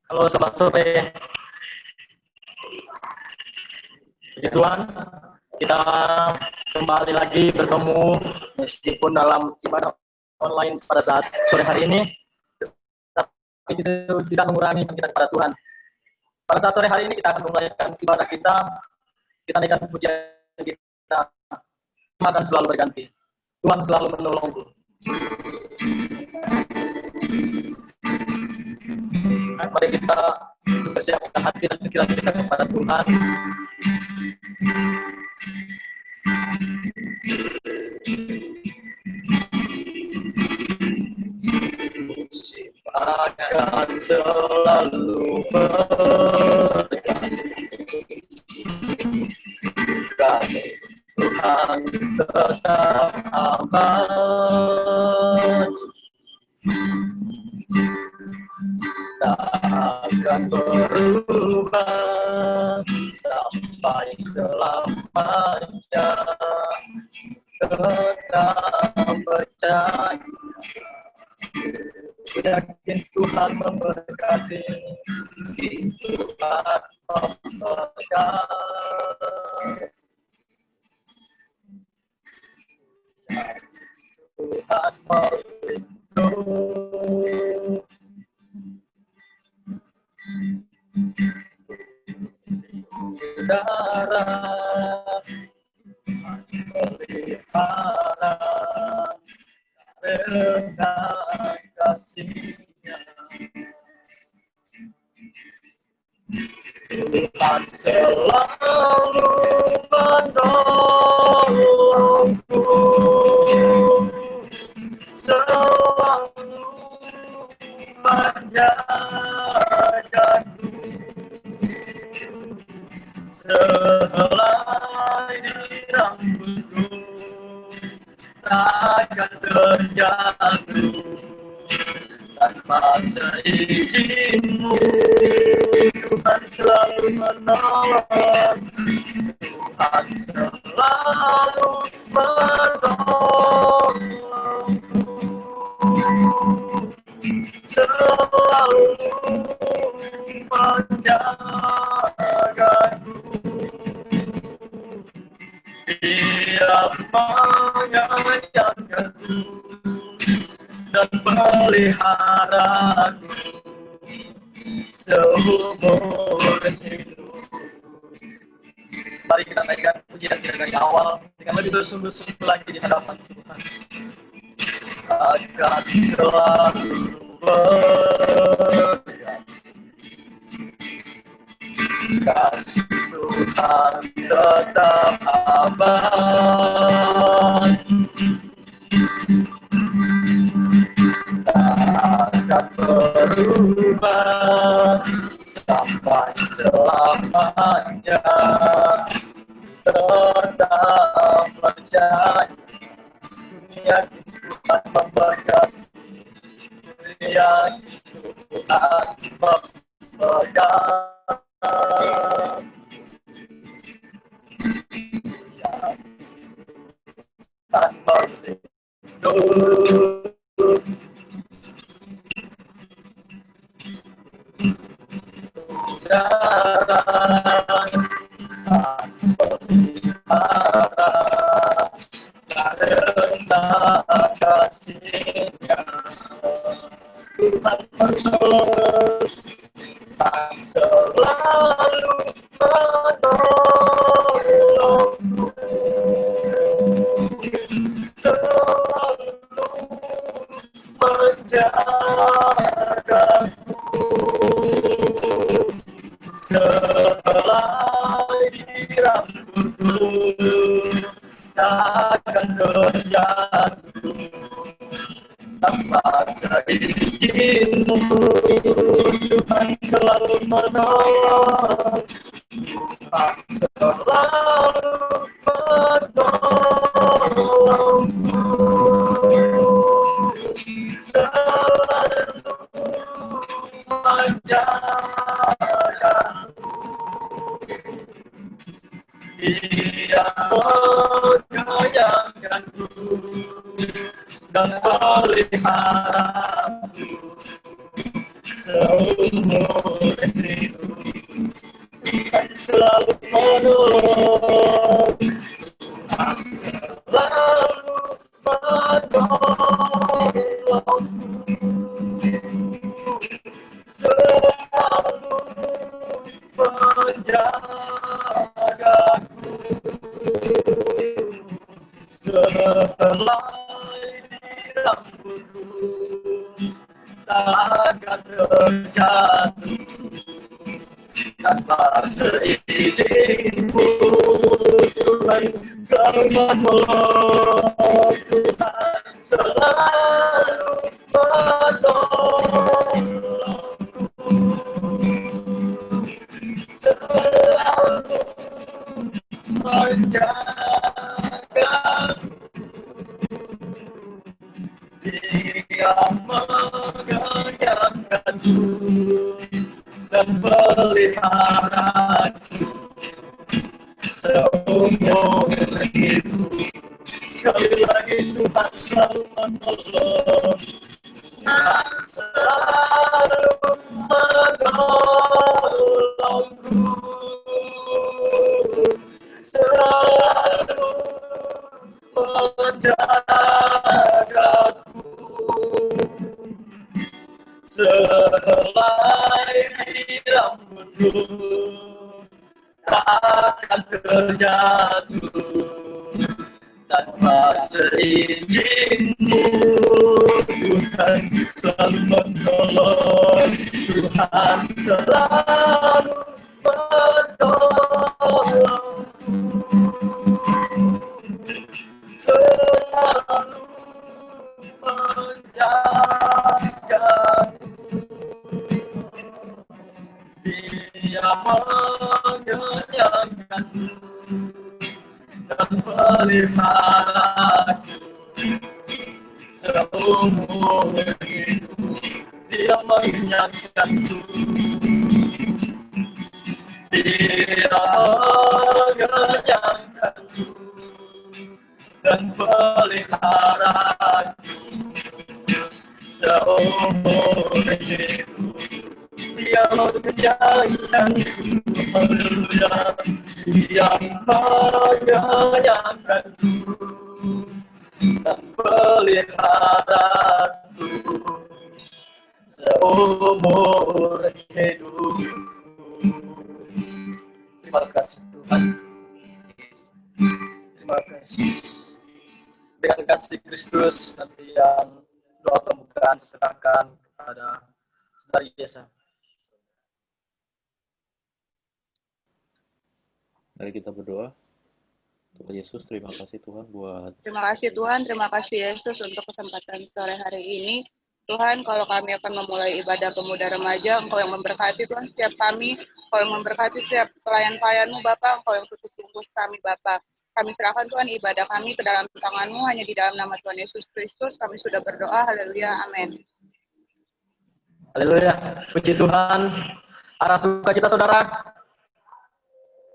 Halo Sobat Sore, puji Tuhan, kita kembali lagi bertemu meskipun dalam ibadah online pada saat sore hari ini, tapi itu tidak mengurangi kita kepada Tuhan. Pada saat sore hari ini kita akan memulakan ibadah kita naikkan pujian kita, Tuhan akan selalu berganti, Tuhan selalu menolongku. Mari kita persiapkan hati dan pikiran kita kepada Tuhan. Akan selalu berganti, kasih Tuhan tetap aman. Tak akan berubah sampai selamanya. Tetap percaya, yakin Tuhan memberkati, Tuhan memberkati. Tuhan melindungi, darah melihara dengan kasih-Nya. Tuhan selalu menolongku, selalu menjagaku, sehelai di rambutku takkan terjatuh tanpa seizin-Mu. Tuhan selalu menolong, Tuhan selalu menolongku, selalu menjagaku. Dia menyayangiku dan meliharaku seumur hidup. Mari kita naikkan pujian kita dari awal dengan lebih bersungguh-sungguh lagi di hadapan Tuhan. Akan selalu berganti, kasih Tuhan tetap aman. Tak akan berubah sampai selamanya. Tetap percaya, yakin Tuhan memberkati, yakin Tuhan memberkati. Tuhan melindungi, darah melihara karena kasih-Nya. Tuhan menolong, Tuhan selalu menolongku, selalu menjagaku, sehelai di rambutku takkan terjatuh tanpa seizin-Mu. Tuhan selalu menolong, Tuhan selalu menolongku, selalu menjagaku. Dia menyayangiku dan meliharaku seumur hidup Tuhan selalu menolong, Tuhan selalu menolong, selalu menjagaku sehelai rambutku takkan terjatuh tanpa seizinmu. Tuhan selalu menolong, Tuhan selalu menolongku, selalu menjagaku. Dia mengenyangkanku dan peliharaku seumur hidup. Sekali lagi Tuhan selalu menolong, Tuhan selalu menolongku, selalu menjagaku sehelai rambutku takkan terjatuh tanpa seizinmu. Tuhan selalu menolong, Tuhan selalu menolong, selalu menjagaku. Dia mengenyangkanku dan peliharaku seumur hidup. Dia mengenyangkanku, dia mengenyangkanku dan peliharaku seumur hidup. Dia mengenyangkanku, haleluya. Dia mengenyangkanku dan peliharaku seumur hidup. Terima kasih Tuhan. Terima kasih. Dengan kasih Kristus nanti yang doa pembukaan diserahkan kepada Saudara Yesa. Mari kita berdoa. Tuhan Yesus, terima kasih Tuhan buat... Terima kasih Tuhan, terima kasih Yesus untuk kesempatan sore hari ini. Tuhan, kalau kami akan memulai ibadah pemuda remaja, Engkau yang memberkati Tuhan setiap kami, Engkau yang memberkati setiap pelayan-pelayan-Mu Bapa, Engkau yang tutup bungkus kami Bapa. Kami serahkan Tuhan ibadah kami ke dalam tangan-Mu, hanya di dalam nama Tuhan Yesus Kristus, kami sudah berdoa, haleluya, amin. Haleluya, puji Tuhan. Arah sukacita saudara.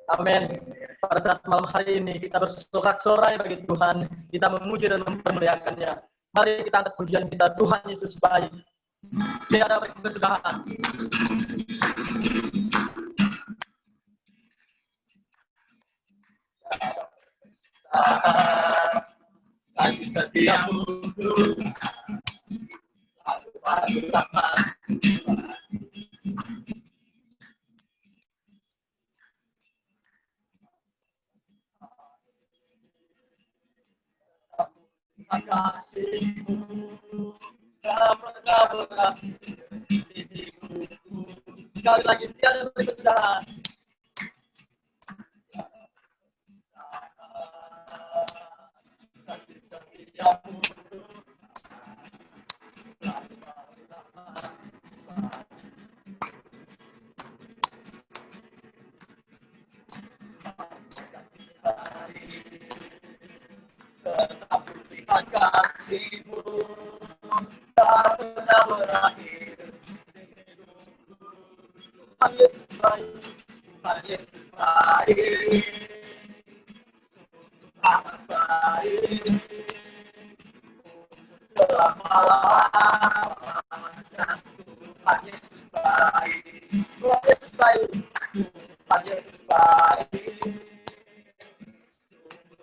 Amin. Pada saat malam hari ini kita bersorak-sorai bagi Tuhan, kita memuji dan mempermuliakannya. Mari kita angkat pujian kita, Tuhan Yesus baik. Tidak ada kesudahan. Kasih setiamu lalu lama. Kasih-Mu tak pernah berakhir di hidupku. Sekali lagi tiada kesudahan. Kasih setiamu tetap kasih-Mu tak pernah berakhir di hidupku. Tuhan Yesus baik, Tuhan Yesus baik, amat baik, selama-lamanya. Tuhan Yesus Tuhan Yesus baik. Tuhan Yesus baik.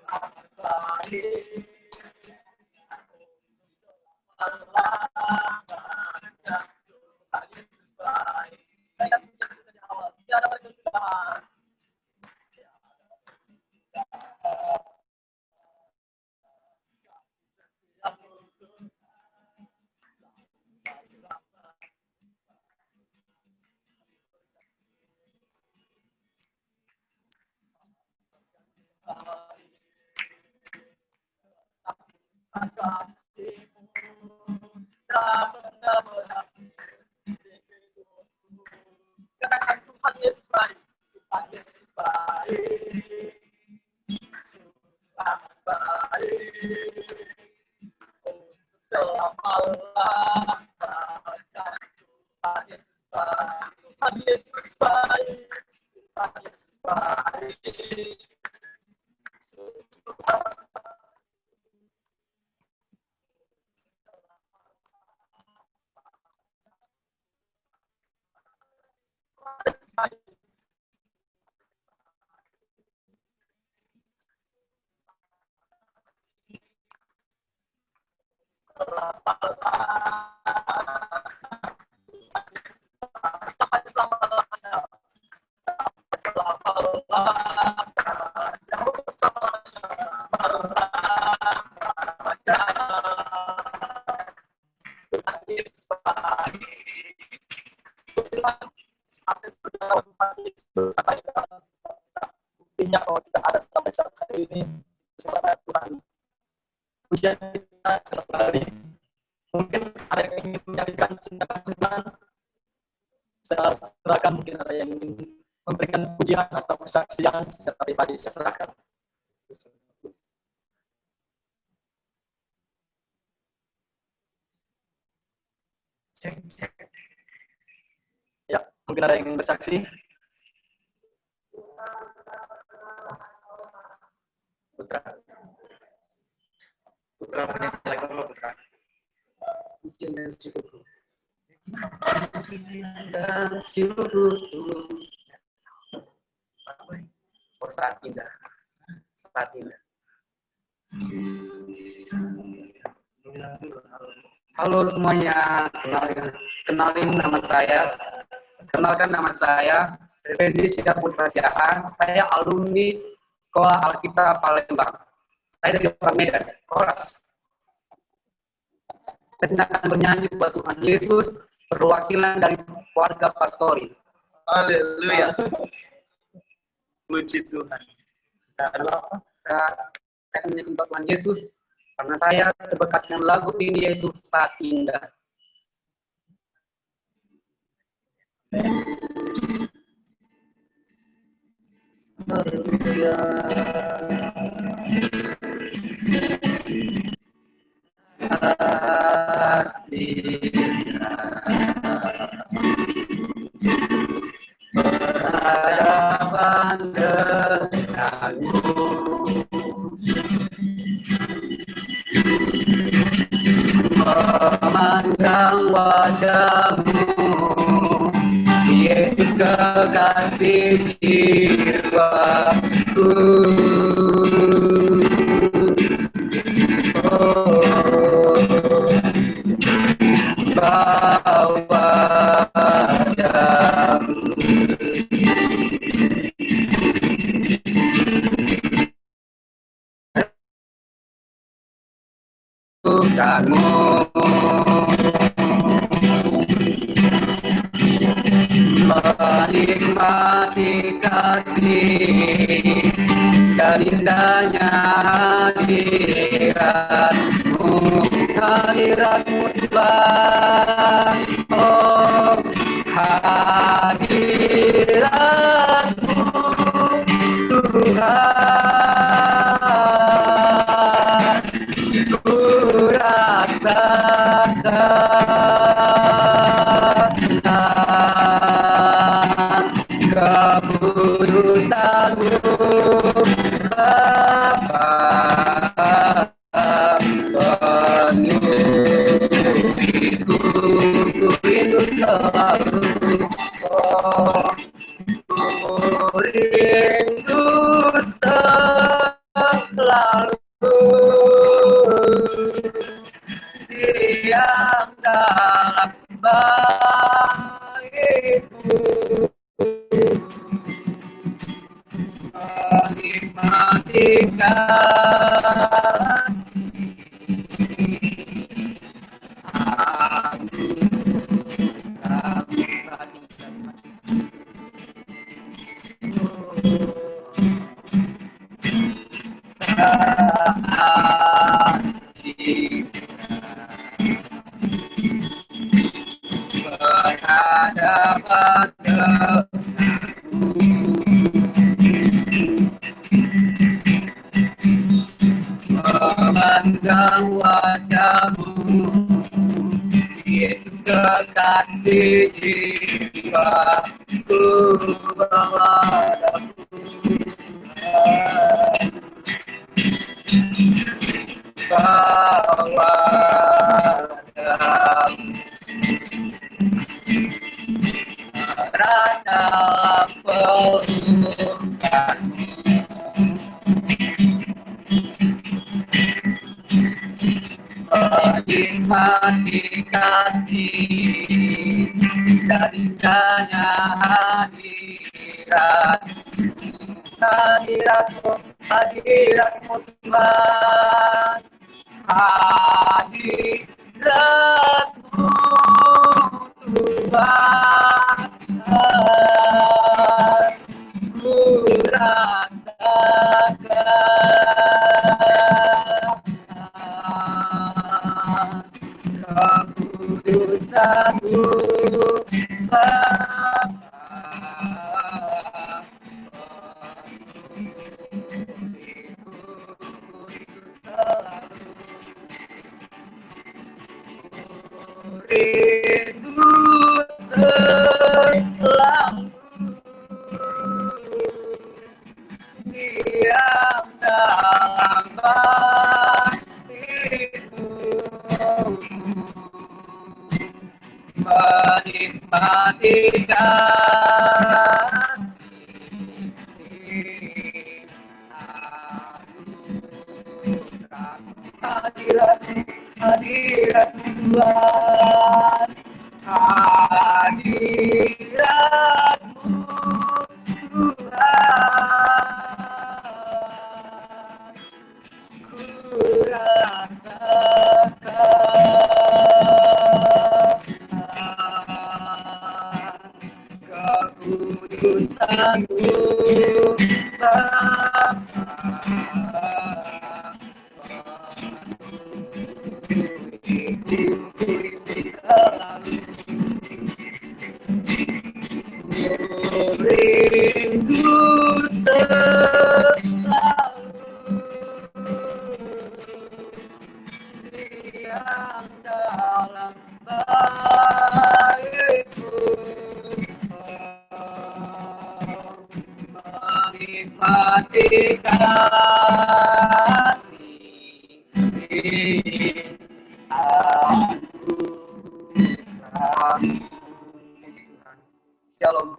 Tuhan baik. Tuhan Yesus baik. Saya akan menjelaskan dari awal. Tiada percobaan. Katakan Tuhan Yesus baik. Tuhan Yesus baik. Tuhan baik. Selama-lamanya Tuhan Yesus baik. Tuhan Yesus baik. Tuhan Yesus baik. Buktinya kalau tidak ada sampai saat hari ini bersama Tuhan. Ujian kita kembali. Mungkin ada yang ingin menyaksikan Tuhan. Saya serahkan, mungkin ada yang ingin memberikan pujian atau kesaksian secara pribadi, saya serahkan. Ya, mungkin ada yang ingin bersaksi. Putra menyanyikan dulu, Putra. Pujian dan syukur. Dan syukur. Saat indah. Saat indah. Halo semuanya, kenalin nama saya. Kenalkan nama saya, Revendi Syeda Putra Siahaan. Saya alumni Sekolah Alkitab Palembang. Saya dari orang Medan, Koras. Saya akan bernyanyi buat Tuhan Yesus, perwakilan dari warga Pastori. Haleluya. Puji Tuhan. Saya akan menyanyi buat Tuhan Yesus, karena saya terberkat dengan lagu ini, yaitu Saat Indah. Haleluya. Saat indah berhadapan denganmu, memandang wajahmu, Yesus kekasih jiwaku. Bau wajahmu, Tuhanmu, menikmati kasih dan indahnya hadiratmu, hadiratmu Tuhan, oh hadiratmu Tuhan, ku rasakan kekudusanmu Bapa penuh hidupku, ku rindu selalu Oh, ku rindu selalu diam dalam baitmu, menikmatikan berhadapan memandang wajahmu, itu kekasih jiwaku bawa bawa dalam pelukan, menikmati kasih dari indahnya hadirat, hadiratmu, hadiratmu Tuhan, hadiratmu Tuhan, ku rasakan keputusanmu, Bapa. Rindu selalu diam dalam baitmu, menikmatikan hadiratmu, hadiratmu Tuhan, hadiratmu Tuhan, ku rasakan keputusanmu, Bapa. Rindu selalu diam dalam baitmu, menikmatikan Shalom.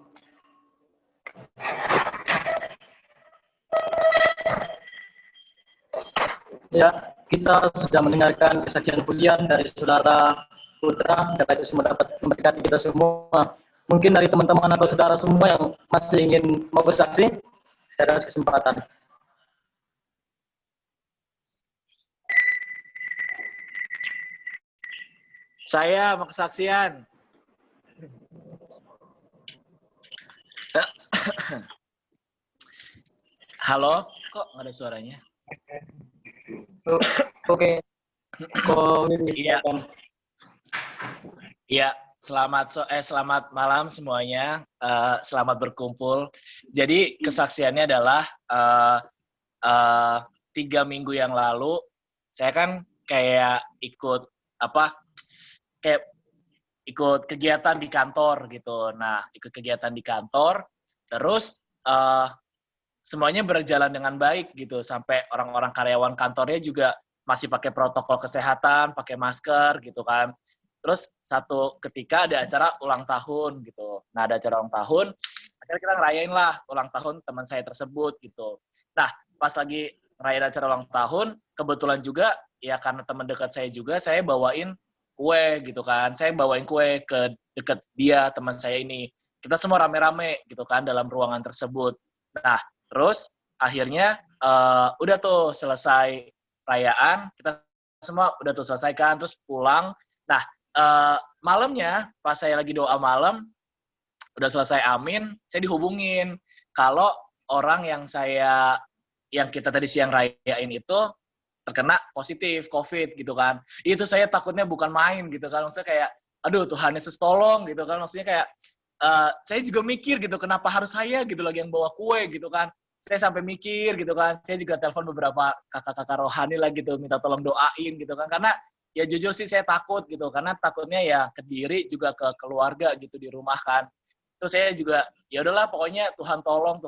Ya, kita sudah mendengarkan kesaksian pujian dari saudara Putra, dapat itu semua dapat memberkati kita semua. Mungkin dari teman-teman atau saudara semua yang masih ingin mau bersaksi, saya kasih kesempatan. Saya mau kesaksian. Halo, kok nggak ada suaranya? Oke. Iya. Iya, selamat malam semuanya. Selamat berkumpul. Jadi kesaksiannya adalah 3 minggu yang lalu saya kan kayak ikut kegiatan di kantor gitu. Nah, ikut kegiatan di kantor, terus semuanya berjalan dengan baik gitu, sampai orang-orang karyawan kantornya juga masih pakai protokol kesehatan, pakai masker gitu kan. Terus satu ketika ada acara ulang tahun gitu. Nah, ada acara ulang tahun, akhirnya kita ngerayain lah ulang tahun teman saya tersebut gitu. Nah, pas lagi ngerayain acara ulang tahun, kebetulan juga ya karena teman dekat saya juga, saya bawain kue gitu kan. Saya bawain kue ke dekat dia, teman saya ini. Kita semua rame-rame gitu kan dalam ruangan tersebut. Nah, terus akhirnya udah tuh selesai perayaan, kita semua udah tuh selesaikan, terus pulang. Nah, malamnya pas saya lagi doa malam, udah selesai amin, saya dihubungin kalau orang yang kita tadi siang rayain itu terkena positif COVID gitu kan. Itu saya takutnya bukan main gitu kan, maksudnya kayak, aduh Tuhan Yesus tolong gitu kan, maksudnya kayak saya juga mikir gitu, kenapa harus saya gitu lagi yang bawa kue gitu kan. Saya sampai mikir gitu kan, saya juga telepon beberapa kakak-kakak rohani lah gitu, minta tolong doain gitu kan, karena ya jujur sih saya takut gitu, karena takutnya ya ke diri juga ke keluarga gitu di rumah kan. Terus saya juga, ya udahlah pokoknya Tuhan tolong,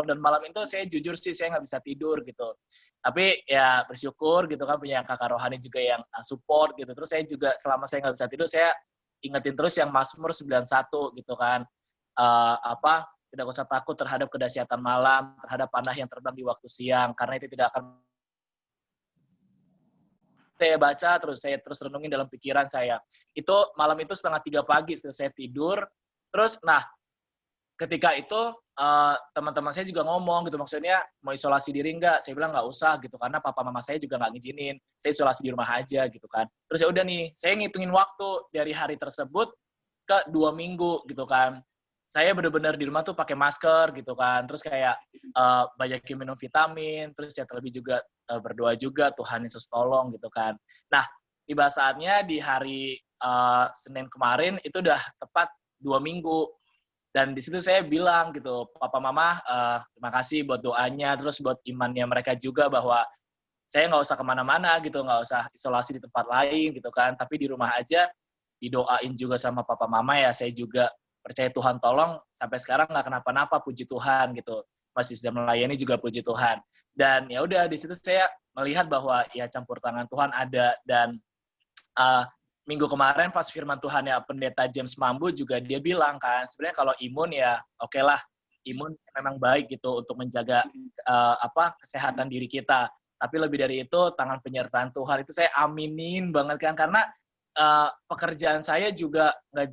dan malam itu saya jujur sih saya nggak bisa tidur gitu. Tapi ya bersyukur gitu kan punya kakak rohani juga yang support gitu. Terus saya juga selama saya nggak bisa tidur, saya ingetin terus yang Mazmur 91 gitu kan. Tidak usah takut terhadap kedahsyatan malam, terhadap panah yang terbang di waktu siang, karena itu tidak akan. Saya baca terus, saya terus renungin dalam pikiran saya. Itu malam itu 2:30 pagi setelah saya tidur. Terus, nah, ketika itu teman-teman saya juga ngomong gitu, maksudnya mau isolasi diri nggak? Saya bilang nggak usah gitu, karena papa mama saya juga nggak ngizinin. Saya isolasi di rumah aja gitu kan. Terus ya udah nih, saya ngitungin waktu dari hari tersebut ke 2 minggu gitu kan. Saya benar-benar di rumah tuh pakai masker gitu kan, terus kayak banyakin minum vitamin, terus ya terlebih juga berdoa juga, Tuhan Yesus tolong gitu kan. Nah, tiba saatnya di hari Senin kemarin itu udah tepat 2 minggu, dan di situ saya bilang gitu, papa mama terima kasih buat doanya, terus buat imannya mereka juga bahwa saya nggak usah kemana-mana gitu, nggak usah isolasi di tempat lain gitu kan, tapi di rumah aja didoain juga sama papa mama ya, saya juga percaya Tuhan tolong, sampai sekarang nggak kenapa-napa, puji Tuhan gitu. Masih bisa melayani juga puji Tuhan. Dan ya udah di situ saya melihat bahwa ya campur tangan Tuhan ada, dan minggu kemarin pas firman Tuhan ya pendeta James Mambu juga dia bilang kan, sebenarnya kalau imun ya oke lah, imun memang baik gitu untuk menjaga kesehatan diri kita. Tapi lebih dari itu tangan penyertaan Tuhan itu saya aminin banget kan, karena pekerjaan saya juga nggak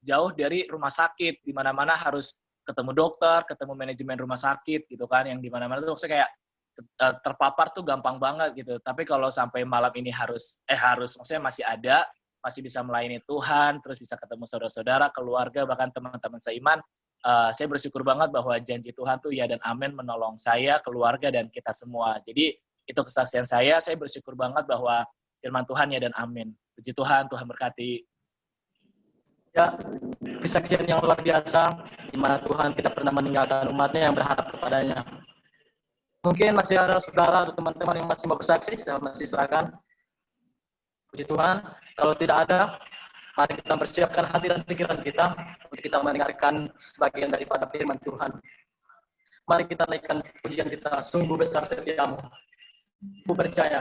jauh dari rumah sakit, di mana-mana harus ketemu dokter, ketemu manajemen rumah sakit gitu kan, yang di mana-mana tuh maksudnya kayak terpapar tuh gampang banget gitu. Tapi kalau sampai malam ini harus maksudnya masih bisa melayani Tuhan, terus bisa ketemu saudara-saudara, keluarga, bahkan teman-teman seiman, saya bersyukur banget bahwa janji Tuhan tuh ya dan amin menolong saya, keluarga, dan kita semua. Jadi itu kesaksian saya bersyukur banget bahwa firman Tuhan ya dan amin. Puji Tuhan, Tuhan berkati. Ya, kesaksian yang luar biasa, di mana Tuhan tidak pernah meninggalkan umatnya yang berharap kepadanya. Mungkin masih ada saudara atau teman-teman yang masih mau bersaksi, saya masih silakan. Puji Tuhan, kalau tidak ada, mari kita persiapkan hati dan pikiran kita untuk kita mendengarkan sebagian daripada firman Tuhan. Mari kita naikkan pujian kita, sungguh besar setiamu. Ku percaya.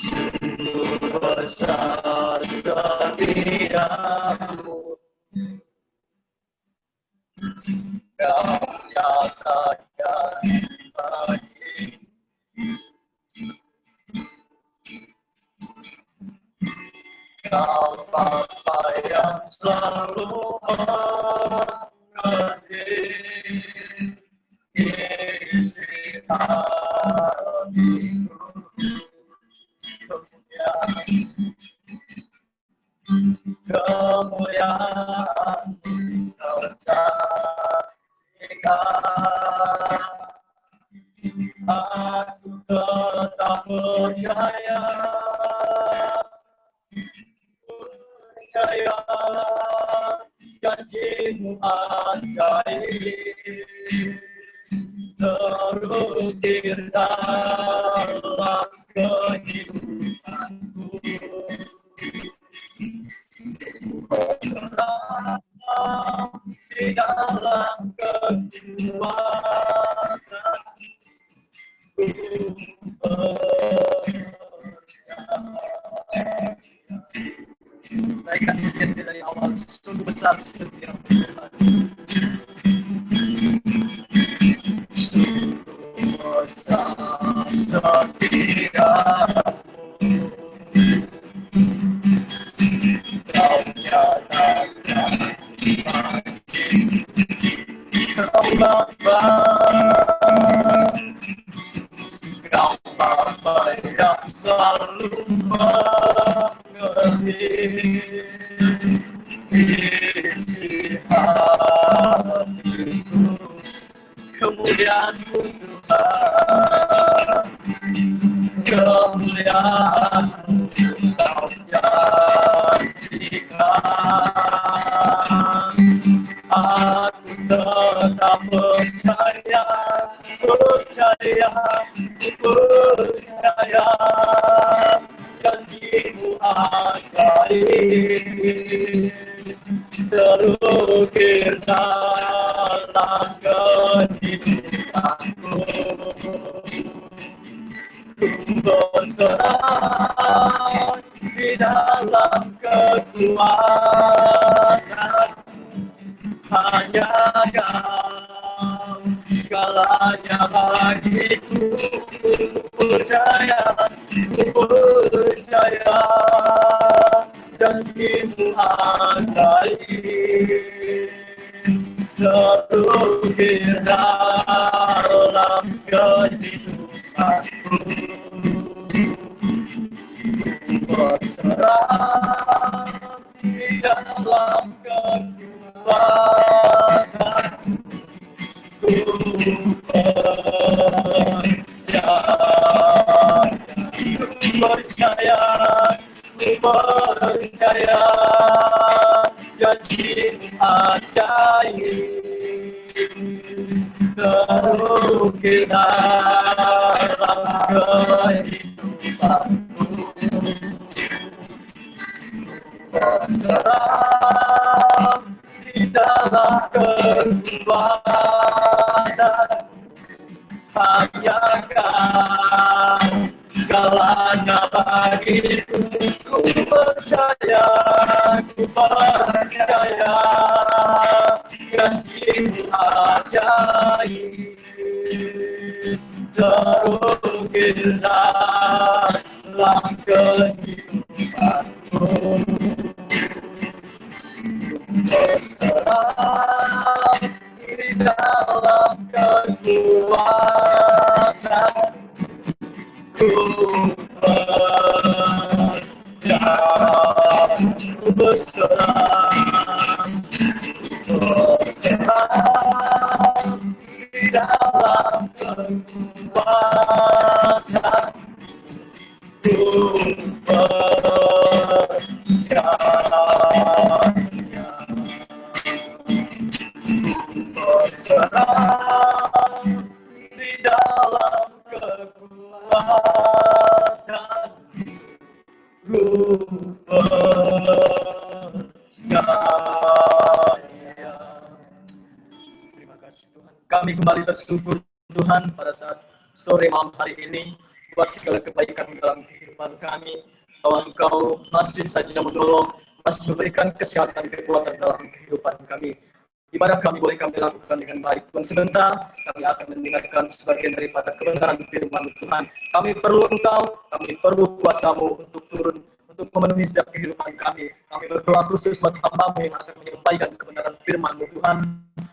Sungguh besar setiamu, Kau nyatakan bagi. Kau Bapa yang selalu mengerti isi hatiku, kemuliaan Kau jadikan. Aku tetap percaya janji-Mu ajaib, terukir dalam kehidupanku. Di dalam Naikkan pujian dari awal, sungguh besar setiap Tuhan. Sungguh besar setiap Kau nyatakan Kau Bapa, Kau Bapa yang selalu mengerti isi hatiku, kemuliaan-Mu Tuhan, kemuliaan-Mu Kau janjikan. Aku tetap percaya, percaya, percaya, janji-Mu ajaib, terukir dalam kehidupanku. Ku berserah di dalam kekuatan hanya Kau segalanya bagiku. Percaya, percaya, janji-Mu ajaib, terukir dalam kehidupanku. Berserah di dalam kekuatan ku percaya, percaya, janji-Mu ajaib, terukir dalam kehidupanku. Berserah di dalam kekuatan hanya Kau segalanya bagiku. Ku percaya, janji-Mu ajaib, terukir dalam kehidupanku. Berserah di dalam kekuatan ku percaya, ku berserah, berserah di dalam kekuatan ku percaya. Berserah di dalam kekuatan ku percaya. Terima kasih Tuhan. Kami kembali bersyukur Tuhan pada saat sore malam hari ini buat segala kebaikan dalam kehidupan kami. Bahwa Engkau masih saja menolong, masih memberikan kesehatan kekuatan dalam kehidupan kami. Di mana kami boleh kami lakukan dengan baik. Tuhan, sebentar kami akan mendengarkan sebagian daripada kebenaran firman Tuhan. Kami perlu Engkau, kami perlu kuasa-Mu untuk turun, untuk memenuhi setiap kehidupan kami. Kami berdoa khusus buat hamba-Mu yang akan menyampaikan kebenaran firman-Mu Tuhan.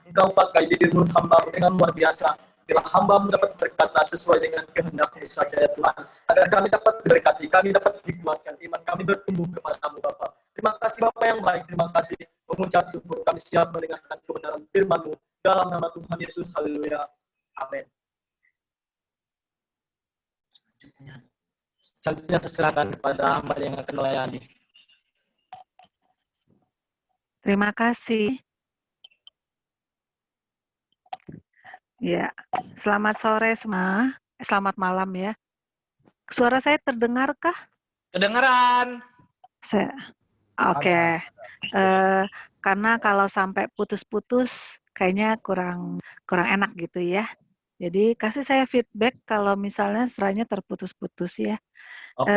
Engkau pakai bibir mulut hamba-Mu dengan luar biasa. Bila hamba-Mu dapat berkata sesuai dengan kehendak-Mu saja ya Tuhan. Agar kami dapat diberkati, kami dapat dikuatkan, iman kami bertumbuh kepada-Mu Bapa. Terima kasih Bapa yang baik, terima kasih. Mengucap syukur kami siap mendengarkan kebenaran firman-Mu dalam nama Tuhan Yesus. Haleluya. Amin. Selanjutnya saya serahkan kepada hamba yang akan melayani. Terima kasih. Ya, selamat sore semua. Selamat malam ya. Suara saya terdengarkah? Kedengeran. Oke. Karena kalau sampai putus-putus kayaknya kurang enak gitu ya. Jadi kasih saya feedback kalau misalnya suaranya terputus-putus ya. Oke.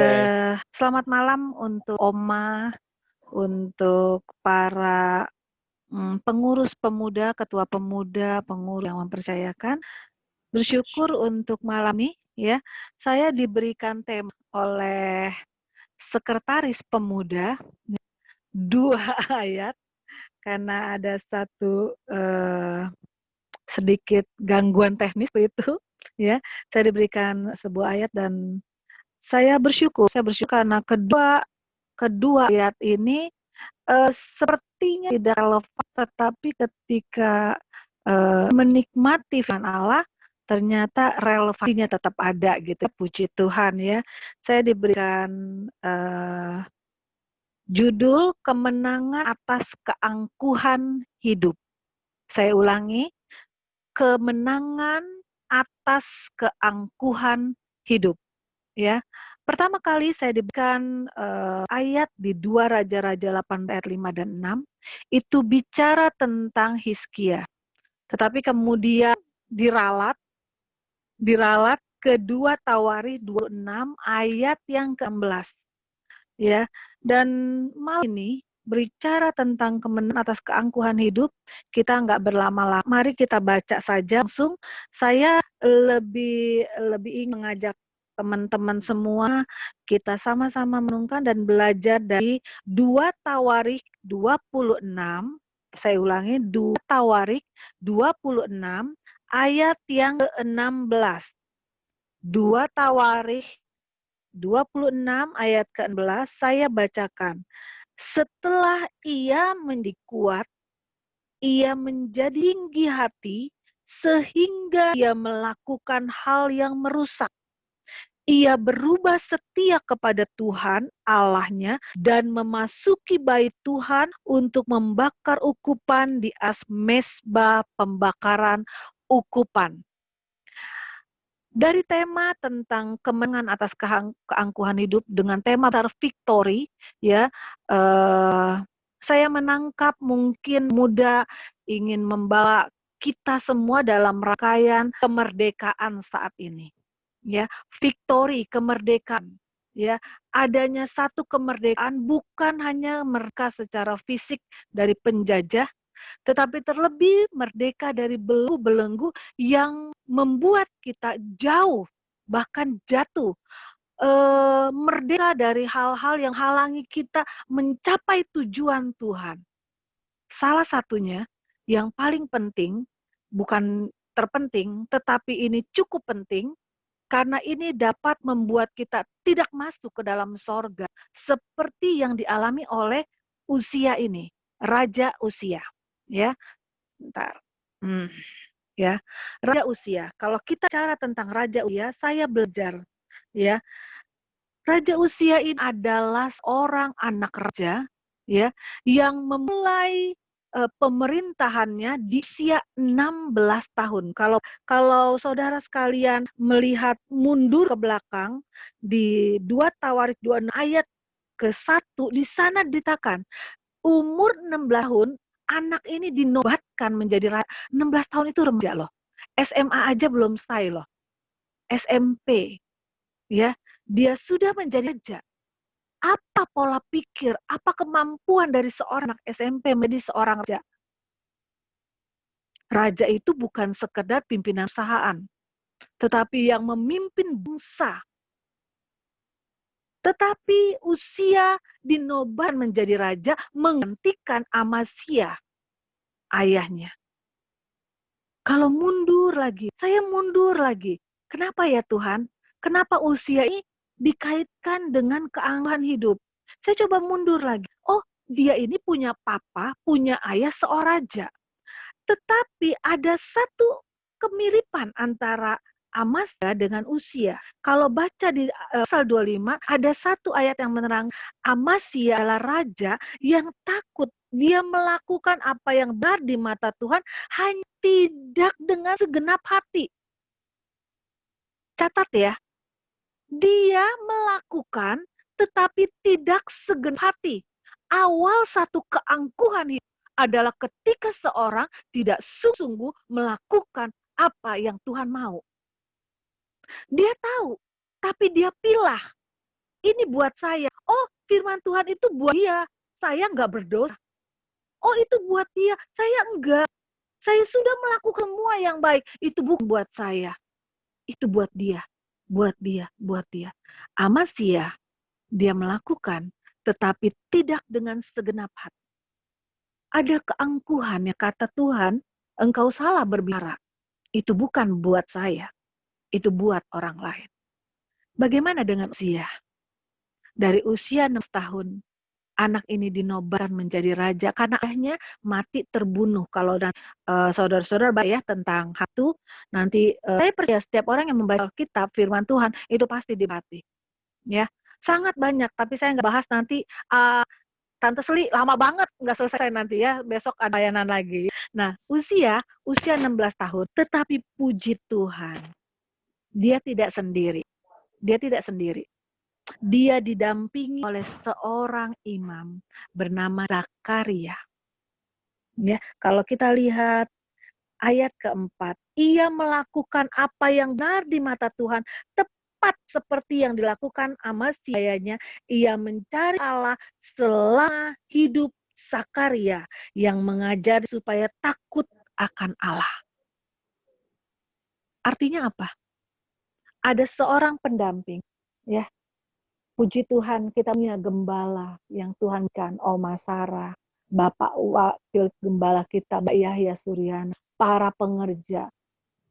Selamat malam untuk Oma, untuk para pengurus pemuda, ketua pemuda, pengurus yang mempercayakan. Bersyukur untuk malam ini ya. Saya diberikan tema oleh sekretaris pemuda 2 ayat karena ada satu sedikit gangguan teknis itu ya. Saya diberikan sebuah ayat dan saya bersyukur karena kedua ayat ini sepertinya tidak relevan, tetapi ketika menikmati firman Allah ternyata relevansinya tetap ada gitu. Puji Tuhan ya. Saya diberikan judul kemenangan atas keangkuhan hidup. Saya ulangi, kemenangan atas keangkuhan hidup. Ya, pertama kali saya diberikan ayat di 2 Raja-Raja 8 ayat 5 dan 6 itu bicara tentang Hizkia. Tetapi kemudian diralat ke 2 Tawarikh 26 ayat yang ke-16. Ya, dan malam ini berbicara tentang kemenangan atas keangkuhan hidup, kita nggak berlama-lama. Mari kita baca saja langsung. Saya lebih ingin mengajak teman-teman semua kita sama-sama merenungkan dan belajar dari 2 Tawarikh 26. Saya ulangi, 2 Tawarikh 26 ayat yang ke-16. 2 Tawarikh 26 ayat ke-16 saya bacakan. Setelah ia menjadi kuat, ia menjadi tinggi hati sehingga ia melakukan hal yang merusak. Ia berubah setia kepada Tuhan Allahnya dan memasuki bait Tuhan untuk membakar ukupan di atas mezbah pembakaran ukupan. Dari tema tentang kemenangan atas keangkuhan hidup dengan tema victory, ya, saya menangkap mungkin muda ingin membawa kita semua dalam rangkaian kemerdekaan saat ini, ya, victory, kemerdekaan, ya, adanya satu kemerdekaan bukan hanya mereka secara fisik dari penjajah, tetapi terlebih merdeka dari belenggu yang membuat kita jauh, bahkan jatuh. Merdeka dari hal-hal yang halangi kita mencapai tujuan Tuhan. Salah satunya yang paling penting, bukan terpenting, tetapi ini cukup penting, karena ini dapat membuat kita tidak masuk ke dalam sorga, seperti yang dialami oleh Uzia ini, Raja Uzia. Ya, bentar. Ya, Raja Uzia. Kalau kita bicara tentang Raja Uzia, saya belajar. Ya, Raja Uzia ini adalah seorang anak raja, ya, yang memulai pemerintahannya di usia 16 tahun. Kalau saudara sekalian melihat mundur ke belakang di 2 Tawarikh 26 ayat ke-1, di sana dikatakan umur 16 tahun anak ini dinobatkan menjadi raja. 16 tahun itu remaja loh. SMA aja belum selesai loh. SMP. Ya, dia sudah menjadi raja. Apa pola pikir, apa kemampuan dari seorang anak SMP menjadi seorang raja? Raja itu bukan sekedar pimpinan perusahaan, tetapi yang memimpin bangsa. Tetapi Uzia dinobatkan menjadi raja menggantikan Amazia, ayahnya. Kalau mundur lagi, saya mundur lagi. Kenapa ya Tuhan? Kenapa Uzia ini dikaitkan dengan keangkuhan hidup? Saya coba mundur lagi. Oh, dia ini punya papa, punya ayah seorang raja. Tetapi ada satu kemiripan antara Amazia dengan Uzia. Kalau baca di pasal 25, ada satu ayat yang menerang Amazia adalah raja yang takut. Dia melakukan apa yang benar di mata Tuhan, hanya tidak dengan segenap hati. Catat ya, dia melakukan tetapi tidak segenap hati. Awal satu keangkuhan adalah ketika seorang tidak sungguh melakukan apa yang Tuhan mau. Dia tahu, tapi dia pilah. Ini buat saya. Oh, firman Tuhan itu buat dia. Saya nggak berdosa. Oh, itu buat dia. Saya enggak. Saya sudah melakukan semua yang baik. Itu bukan buat saya. Itu buat dia. Buat dia. Buat dia. Amazia, dia melakukan, tetapi tidak dengan segenap hati. Ada keangkuhan yang kata Tuhan, engkau salah berbicara. Itu bukan buat saya. Itu buat orang lain. Bagaimana dengan usia? Dari usia 6 tahun, anak ini dinobatkan menjadi raja karena ayahnya mati terbunuh. Kalau saudara-saudara baca ya tentang hantu, nanti saya percaya setiap orang yang membaca Alkitab firman Tuhan itu pasti dimati. Ya, sangat banyak. Tapi saya nggak bahas nanti. Tante Seli lama banget nggak selesai nanti ya, besok ada layanan lagi. Nah, usia 16 tahun, tetapi puji Tuhan, dia tidak sendiri. Dia tidak sendiri. Dia didampingi oleh seorang imam bernama Zakaria. Ya, kalau kita lihat ayat keempat, ia melakukan apa yang benar di mata Tuhan, tepat seperti yang dilakukan Amasianya. Ia mencari Allah selama hidup Zakaria yang mengajar supaya takut akan Allah. Artinya apa? Ada seorang pendamping, ya. Puji Tuhan kita punya gembala yang Tuhan kan, Oma Sarah, Bapak Wakil Gembala kita, Mbak Yahya Suryana, para pengerja,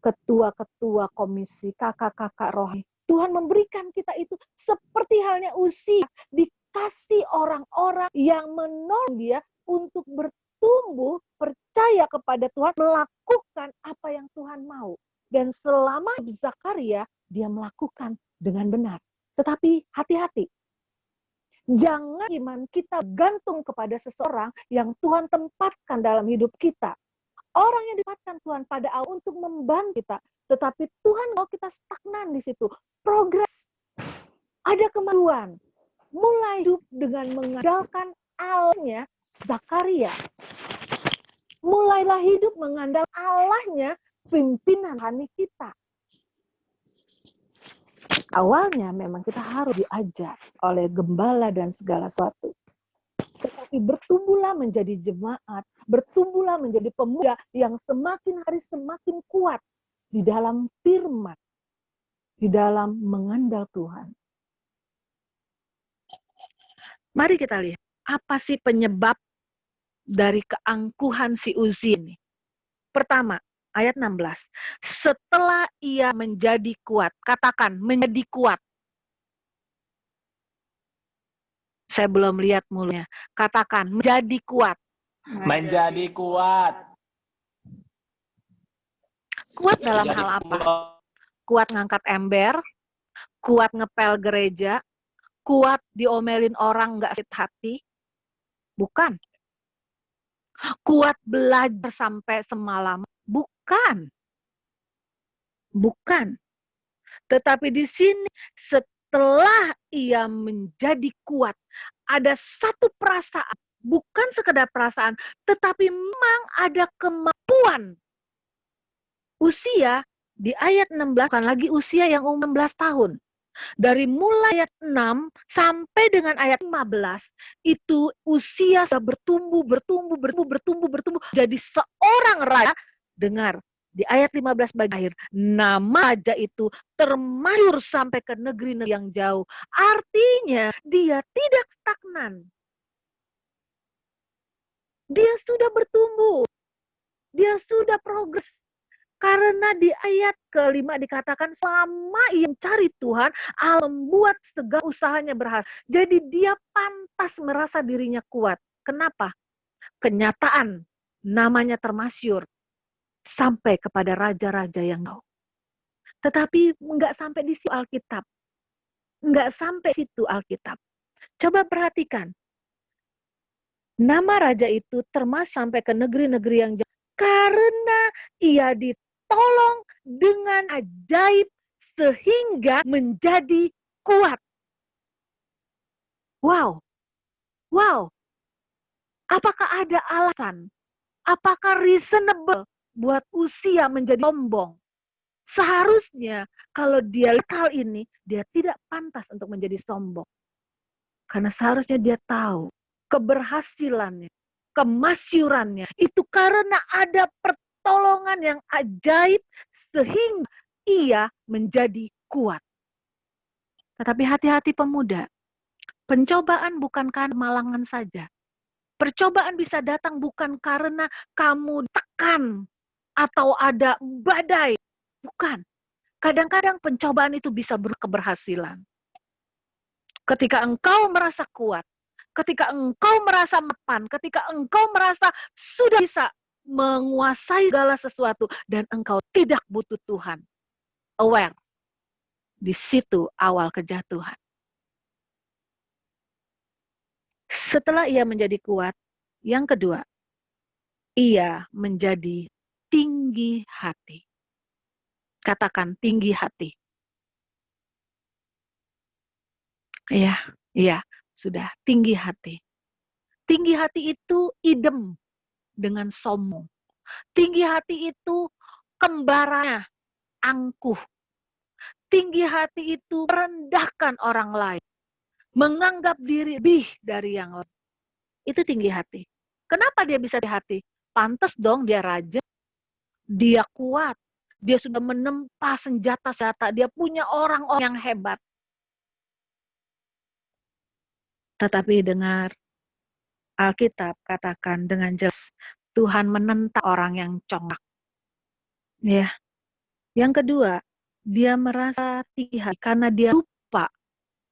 ketua-ketua komisi, kakak-kakak rohani. Tuhan memberikan kita itu seperti halnya usia, dikasih orang-orang yang menolong dia untuk bertumbuh, percaya kepada Tuhan, melakukan apa yang Tuhan mau. Dan selama Zakaria, dia melakukan dengan benar. Tetapi hati-hati. Jangan iman kita gantung kepada seseorang yang Tuhan tempatkan dalam hidup kita. Orang yang ditempatkan Tuhan pada Allah untuk membantu kita. Tetapi Tuhan mau kita stagnan di situ. Progres. Ada kemajuan. Mulai hidup dengan mengandalkan Allahnya Zakaria. Mulailah hidup mengandalkan Allahnya pimpinan rohani kita. Awalnya memang kita harus diajar oleh gembala dan segala sesuatu. Tetapi bertumbuhlah menjadi jemaat, bertumbuhlah menjadi pemuda yang semakin hari semakin kuat di dalam firman, di dalam mengandal Tuhan. Mari kita lihat, apa sih penyebab dari keangkuhan si Uzi ini? Pertama, ayat 16. Setelah ia menjadi kuat. Katakan, menjadi kuat. Saya belum lihat mulutnya. Katakan, menjadi kuat. Menjadi kuat. Kuat dalam Menjadi hal apa? kuat. Kuat ngangkat ember, kuat ngepel gereja, kuat diomelin orang nggak sakit hati. Bukan. Kuat belajar sampai semalam. Bukan. Bukan. Tetapi di sini setelah ia menjadi kuat, ada satu perasaan, bukan sekedar perasaan, tetapi memang ada kemampuan. Usia di ayat 16, bukan lagi usia yang umur 16 tahun. Dari mulai ayat 6 sampai dengan ayat 15, itu usia sudah bertumbuh, jadi seorang raja. Dengar, di ayat 15 bagian akhir, nama raja itu termasyhur sampai ke negeri yang jauh. Artinya, dia tidak stagnan. Dia sudah bertumbuh. Dia sudah progres. Karena di ayat kelima dikatakan selama ia mencari Tuhan, Allah membuat segala usahanya berhasil. Jadi dia pantas merasa dirinya kuat. Kenapa? Kenyataan namanya termasyhur sampai kepada raja-raja yang tahu. Tetapi enggak sampai di situ Alkitab. Enggak sampai situ Alkitab. Coba perhatikan. Nama raja itu termasuk sampai ke negeri-negeri yang jauh. Karena ia ditolong dengan ajaib sehingga menjadi kuat. Wow. Wow. Apakah ada alasan? Apakah reasonable buat usia menjadi sombong? Seharusnya kalau dia lihat hal ini, dia tidak pantas untuk menjadi sombong. Karena seharusnya dia tahu keberhasilannya, kemasyurannya, itu karena ada pertolongan yang ajaib sehingga ia menjadi kuat. Tetapi hati-hati pemuda, pencobaan bukan karena malangan saja. Percobaan bisa datang bukan karena kamu tekan atau ada badai. Bukan. Kadang-kadang pencobaan itu bisa berkeberhasilan. Ketika engkau merasa kuat, ketika engkau merasa mapan, ketika engkau merasa sudah bisa menguasai segala sesuatu dan engkau tidak butuh Tuhan. Aware. Di situ awal kejatuhan. Setelah ia menjadi kuat, yang kedua, ia menjadi tinggi hati. Katakan tinggi hati. Iya, sudah tinggi hati. Tinggi hati itu idem dengan sombong. Tinggi hati itu kembaranya angkuh. Tinggi hati itu merendahkan orang lain. Menganggap diri lebih dari yang lain. Itu tinggi hati. Kenapa dia bisa tinggi hati? Pantes dong dia raja. Dia kuat. Dia sudah menempa senjata-senjata. Dia punya orang-orang yang hebat. Tetapi dengar, Alkitab katakan dengan jelas, Tuhan menentang orang yang congkak. Ya. Yang kedua, dia merasa tinggi hati karena dia lupa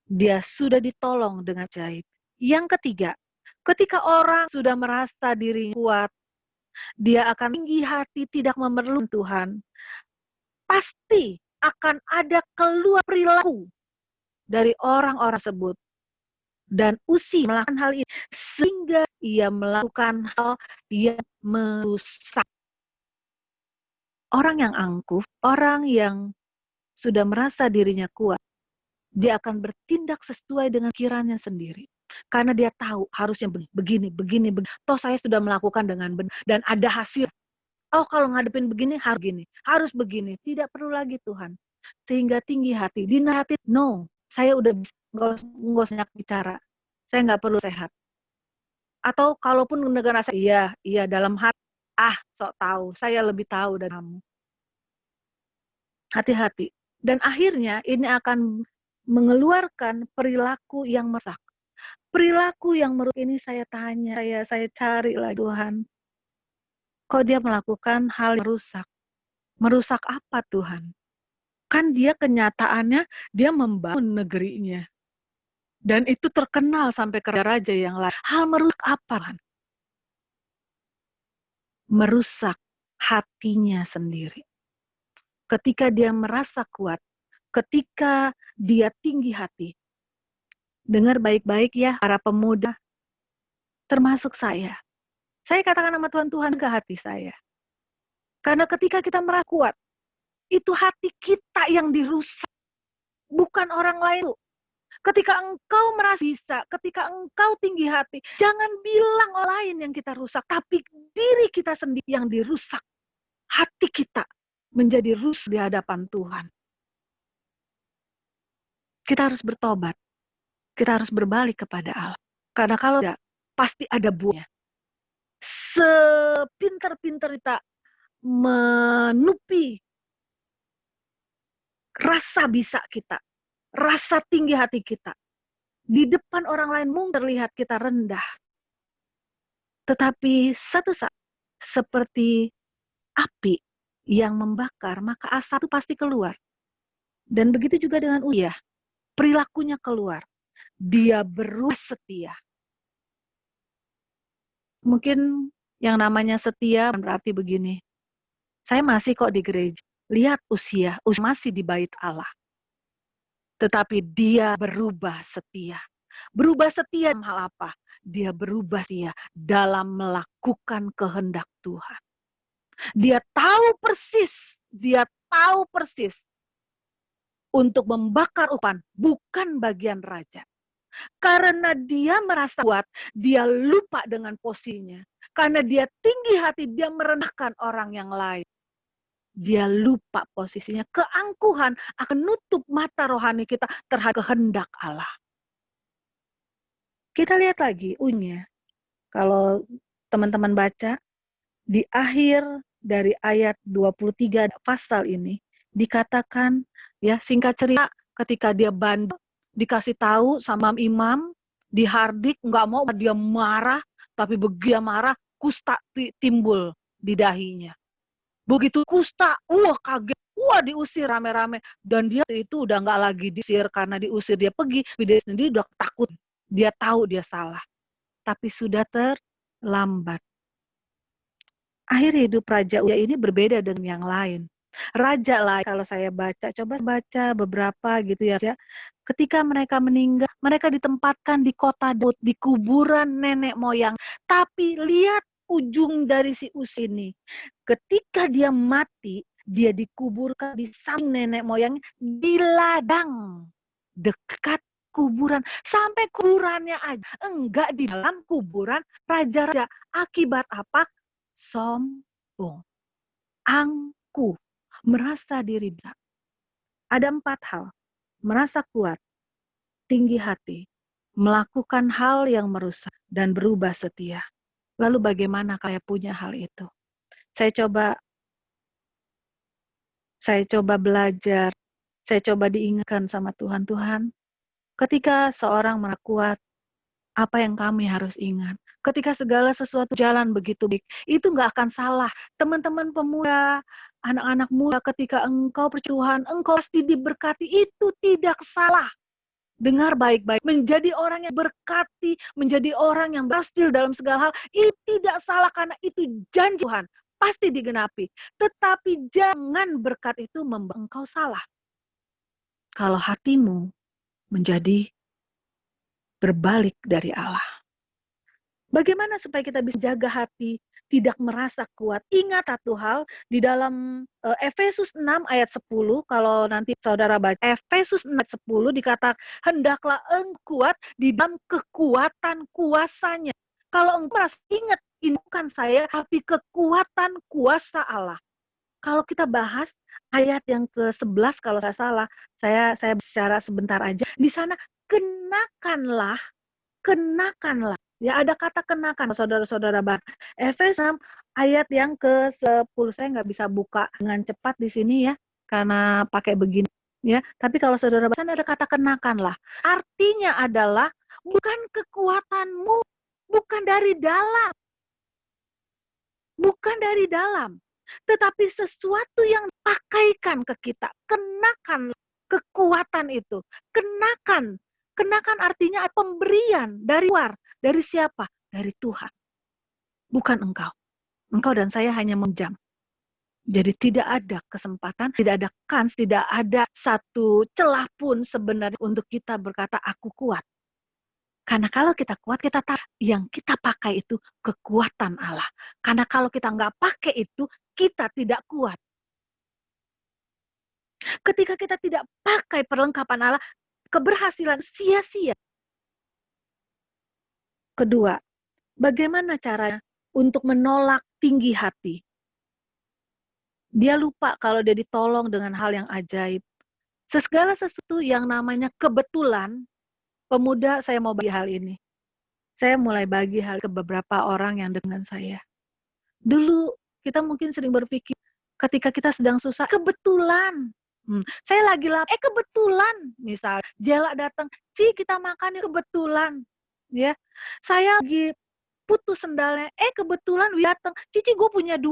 dia sudah ditolong dengan ajaib. Yang ketiga, ketika orang sudah merasa diri kuat, dia akan tinggi hati tidak memerlukan Tuhan. Pasti akan ada keluar perilaku dari orang-orang tersebut. Dan usia melakukan hal ini sehingga ia melakukan hal yang merusak. Orang yang angkuh, orang yang sudah merasa dirinya kuat, dia akan bertindak sesuai dengan pikirannya sendiri. Karena dia tahu harusnya begini. Toh saya sudah melakukan dengan benar dan ada hasil. Oh kalau ngadepin begini harus begini. Tidak perlu lagi Tuhan. Sehingga tinggi hati, dinahati, no, saya udah nggak usah banyak bicara. Saya nggak perlu sehat. Atau kalaupun negara saya, iya dalam hati, sok tahu, saya lebih tahu dari kamu. Hati-hati. Dan akhirnya ini akan mengeluarkan perilaku yang merusak. Perilaku yang merusak ini saya tanya, saya cari lagi Tuhan. Kok dia melakukan hal yang merusak? Merusak apa Tuhan? Kan dia kenyataannya dia membangun negerinya. Dan itu terkenal sampai ke raja yang lain. Hal merusak apa Tuhan? Merusak hatinya sendiri. Ketika dia merasa kuat, ketika dia tinggi hati. Dengar baik-baik ya para pemuda, termasuk saya. Saya katakan nama Tuhan ke hati saya. Karena ketika kita merasa kuat, itu hati kita yang dirusak. Bukan orang lain. Ketika engkau merasa bisa, ketika engkau tinggi hati, jangan bilang orang lain yang kita rusak, tapi diri kita sendiri yang dirusak. Hati kita menjadi rusak di hadapan Tuhan. Kita harus bertobat. Kita harus berbalik kepada Allah. Karena kalau tidak, pasti ada buahnya. Sepintar-pintar kita menupi rasa bisa kita, rasa tinggi hati kita. Di depan orang lain mungkin terlihat kita rendah. Tetapi satu saat, seperti api yang membakar, maka asap itu pasti keluar. Dan begitu juga dengan Uzzia, perilakunya keluar. Dia berubah setia. Mungkin yang namanya setia berarti begini. Saya masih kok di gereja. Lihat Uzzia masih di bait Allah. Tetapi dia berubah setia. Berubah setia dalam hal apa? Dia berubah setia dalam melakukan kehendak Tuhan. Dia tahu persis untuk membakar umpan, bukan bagian raja. Karena dia merasa kuat, dia lupa dengan posisinya. Karena dia tinggi hati, dia merendahkan orang yang lain. dia lupa posisinya. Keangkuhan akan menutup mata rohani kita terhadap kehendak Allah. Kita lihat lagi ujungnya. Kalau teman-teman baca, di akhir dari ayat 23 pasal ini, dikatakan, ya singkat cerita, ketika dia bandel, dikasih tahu sama imam, dihardik, nggak mau, dia marah, tapi begitu dia marah, kusta timbul di dahinya. Begitu kusta, kaget, diusir rame-rame. Dan dia itu udah nggak lagi diusir karena diusir, dia pergi, dia sendiri udah takut. Dia tahu dia salah. Tapi sudah terlambat. Akhir hidup Raja Uzia ini berbeda dengan yang lain. Raja lain, kalau saya baca, coba baca beberapa gitu ya. Ketika mereka meninggal, mereka ditempatkan di kota Daud, di kuburan nenek moyang. Tapi lihat ujung dari si Uzia ini. Ketika dia mati, dia dikuburkan di samping nenek moyang di ladang dekat kuburan. Sampai kuburannya aja enggak di dalam kuburan raja-raja. Akibat apa? Sombong, angkuh, merasa diri bisa. Ada 4 hal. Merasa kuat, tinggi hati, melakukan hal yang merusak, dan berubah setia. Lalu bagaimana kalian punya hal itu? Saya coba belajar, saya coba diingatkan sama Tuhan. Tuhan, ketika seorang merasa kuat, apa yang kami harus ingat? Ketika segala sesuatu jalan begitu baik, itu nggak akan salah. Teman-teman pemuda, anak-anak muda, ketika engkau percaya Tuhan, engkau pasti diberkati. Itu tidak salah. Dengar baik-baik. Menjadi orang yang berkati, menjadi orang yang berhasil dalam segala hal, itu tidak salah karena itu janji Tuhan. Pasti digenapi. Tetapi jangan berkat itu membuat engkau salah. Kalau hatimu menjadi berbalik dari Allah. Bagaimana supaya kita bisa jaga hati, tidak merasa kuat? Ingat satu hal, di dalam Efesus 6 ayat 10, kalau nanti saudara baca, Efesus 6 ayat 10 dikatakan, hendaklah engkau kuat di dalam kekuatan kuasanya. Kalau engkau merasa ingat, ini bukan saya, tapi kekuatan kuasa Allah. Kalau kita bahas ayat yang ke-11, kalau saya salah, saya bicara sebentar aja, di sana kenakanlah. Ya, ada kata kenakan, saudara-saudara. Efesus 6 ayat yang ke-10, saya nggak bisa buka dengan cepat di sini ya, karena pakai begini ya. Tapi kalau saudara baca, ada kata kenakanlah. Artinya adalah bukan kekuatanmu, bukan dari dalam, tetapi sesuatu yang pakaikan ke kita. Kenakan kekuatan itu, kenakan artinya pemberian dari luar. Dari siapa? Dari Tuhan. Bukan engkau. Engkau dan saya hanya menjam. Jadi tidak ada kesempatan, tidak ada kans, tidak ada satu celah pun sebenarnya untuk kita berkata aku kuat. Karena kalau kita kuat, kita tahu yang kita pakai itu kekuatan Allah. Karena kalau kita nggak pakai itu, kita tidak kuat. Ketika kita tidak pakai perlengkapan Allah, keberhasilan sia-sia. Kedua, bagaimana caranya untuk menolak tinggi hati? Dia lupa kalau dia ditolong dengan hal yang ajaib. Segala sesuatu yang namanya kebetulan, pemuda saya mau bagi hal ini. Saya mulai bagi hal ke beberapa orang yang dengan saya. Dulu kita mungkin sering berpikir ketika kita sedang susah, kebetulan. Saya lagi lapar, kebetulan. Misal, Jela datang, kita makan kebetulan. Ya, saya lagi putus sendalnya, kebetulan Willy datang, Cici gue punya 2,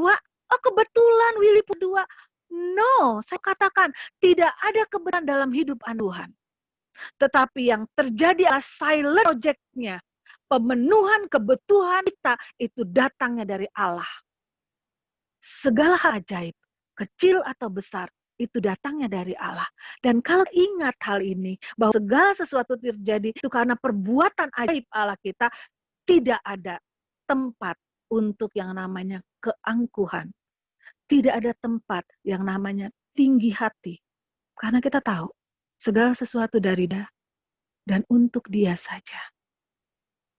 kebetulan Willy punya 2. No, saya katakan tidak ada kebetulan dalam hidup Tuhan. Tetapi yang terjadi adalah silent project-nya. Pemenuhan kebutuhan kita itu datangnya dari Allah. Segala hal ajaib, kecil atau besar, itu datangnya dari Allah. Dan kalau ingat hal ini, bahwa segala sesuatu terjadi itu karena perbuatan ajaib Allah kita, tidak ada tempat untuk yang namanya keangkuhan. Tidak ada tempat yang namanya tinggi hati. Karena kita tahu, segala sesuatu dari Dia dan untuk Dia saja.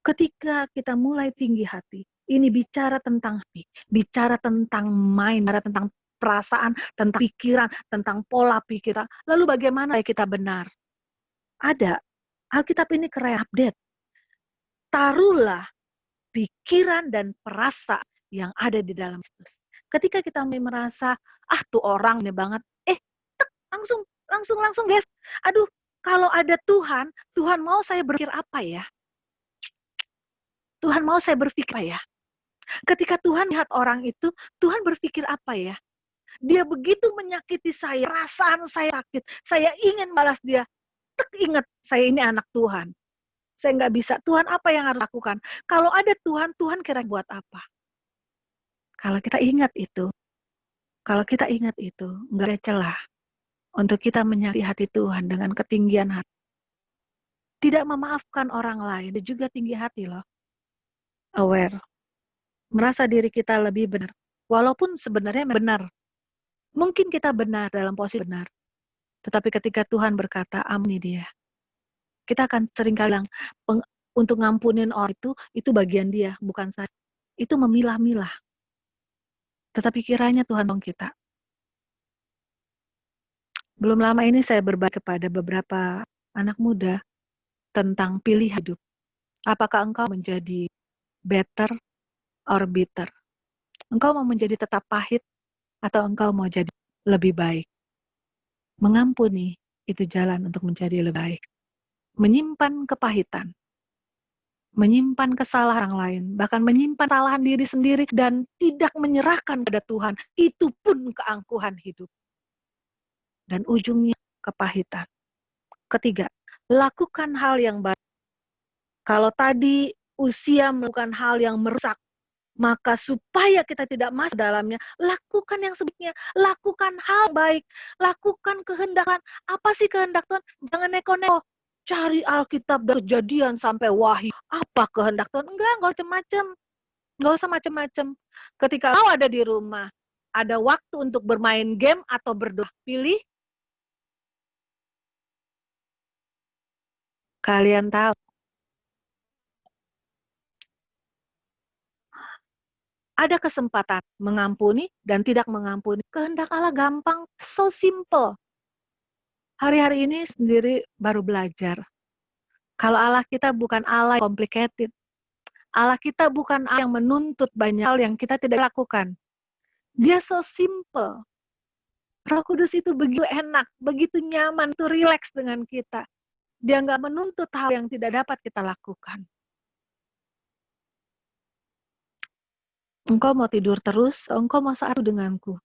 Ketika kita mulai tinggi hati, ini bicara tentang hati, bicara tentang mind, bicara tentang perasaan, tentang pikiran, tentang pola pikiran. Lalu bagaimana kita benar? Ada. Alkitab ini keren update. Taruhlah pikiran dan perasaan yang ada di dalam Kristus. Ketika kita merasa, tuh orang ini banget, langsung guys. Aduh, kalau ada Tuhan, Tuhan mau saya berpikir apa ya? Tuhan mau saya berpikir apa ya? Ketika Tuhan lihat orang itu, Tuhan berpikir apa ya? Dia begitu menyakiti saya, perasaan saya sakit, saya ingin balas dia. Ingat, saya ini anak Tuhan. Saya nggak bisa. Tuhan apa yang harus lakukan? Kalau ada Tuhan, Tuhan kira buat apa? Kalau kita ingat itu, nggak ada celah untuk kita menyakiti hati Tuhan dengan ketinggian hati. Tidak memaafkan orang lain, itu juga tinggi hati loh. Aware. Merasa diri kita lebih benar. Walaupun sebenarnya benar. Mungkin kita benar dalam posisi benar. Tetapi ketika Tuhan berkata, ampuni dia. Kita akan seringkali bilang, untuk ngampunin orang itu bagian dia, bukan saya. Itu memilah-milah. Tetapi kiranya Tuhan tolong kita. Belum lama ini saya berbagi kepada beberapa anak muda tentang pilih hidup. Apakah engkau menjadi better or bitter? Engkau mau menjadi tetap pahit atau engkau mau jadi lebih baik? Mengampuni itu jalan untuk menjadi lebih baik. Menyimpan kepahitan, menyimpan kesalahan orang lain, bahkan menyimpan kesalahan diri sendiri dan tidak menyerahkan pada Tuhan, itu pun keangkuhan hidup. Dan ujungnya kepahitan. Ketiga, lakukan hal yang baik. Kalau tadi usia melakukan hal yang merusak, maka supaya kita tidak masuk dalamnya, lakukan yang sebaiknya, lakukan hal baik, lakukan kehendak Tuhan. Apa sih kehendak Tuhan? Jangan neko-neko. Cari Alkitab dari Kejadian sampai Wahyu. Apa kehendak Tuhan? Enggak macam-macam. Enggak usah macam-macam. Ketika kau ada di rumah, ada waktu untuk bermain game atau berdoa, pilih. Kalian tahu. Ada kesempatan mengampuni dan tidak mengampuni. Kehendak Allah gampang, so simple. Hari-hari ini sendiri baru belajar. Kalau Allah kita bukan Allah yang complicated. Allah kita bukan Allah yang menuntut banyak hal yang kita tidak lakukan. Dia so simple. Roh Kudus itu begitu enak, begitu nyaman, itu rileks dengan kita. Dia nggak menuntut hal yang tidak dapat kita lakukan. Engkau mau tidur terus, engkau mau satu denganku.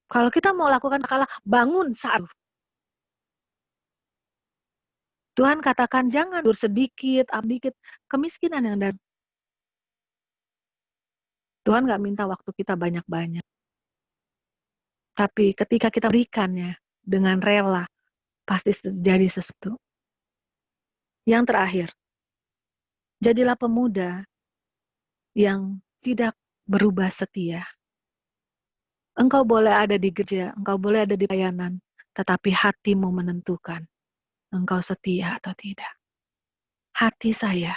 Kalau kita mau lakukan kalah, bangun satu. Tuhan katakan jangan tidur sedikit, sedikit, kemiskinan yang datang. Tuhan nggak minta waktu kita banyak-banyak. Tapi ketika kita berikannya dengan rela, pasti terjadi sesuatu. Yang terakhir, jadilah pemuda yang tidak berubah setia. Engkau boleh ada di gereja, engkau boleh ada di pelayanan, tetapi hatimu menentukan engkau setia atau tidak. Hati saya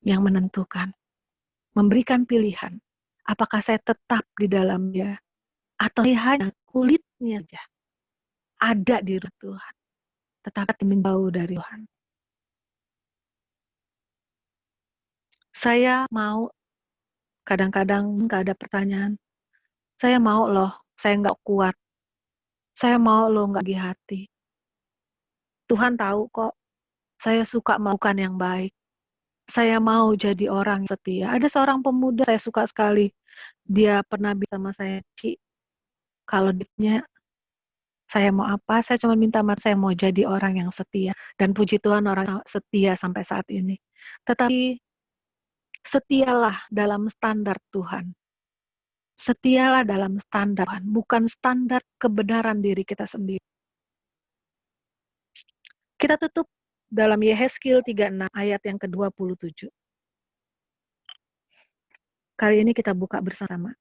yang menentukan, memberikan pilihan, apakah saya tetap di dalamnya, atau hanya kulitnya saja ada di Tuhan, tetapi menjauh dari Tuhan. Saya mau, kadang-kadang nggak ada pertanyaan, saya mau loh, saya nggak kuat, saya mau loh nggak di hati. Tuhan tahu kok, saya suka melakukan yang baik. Saya mau jadi orang setia. Ada seorang pemuda saya suka sekali. Dia pernah bilang sama saya, Ci, kalau ditanya saya mau apa, saya cuma minta saya mau jadi orang yang setia. Dan puji Tuhan orang setia sampai saat ini. Tetapi setialah dalam standar Tuhan. Setialah dalam standar Tuhan, bukan standar kebenaran diri kita sendiri. Kita tutup dalam Yehezkiel 36 ayat yang ke-27. Kali ini kita buka bersama.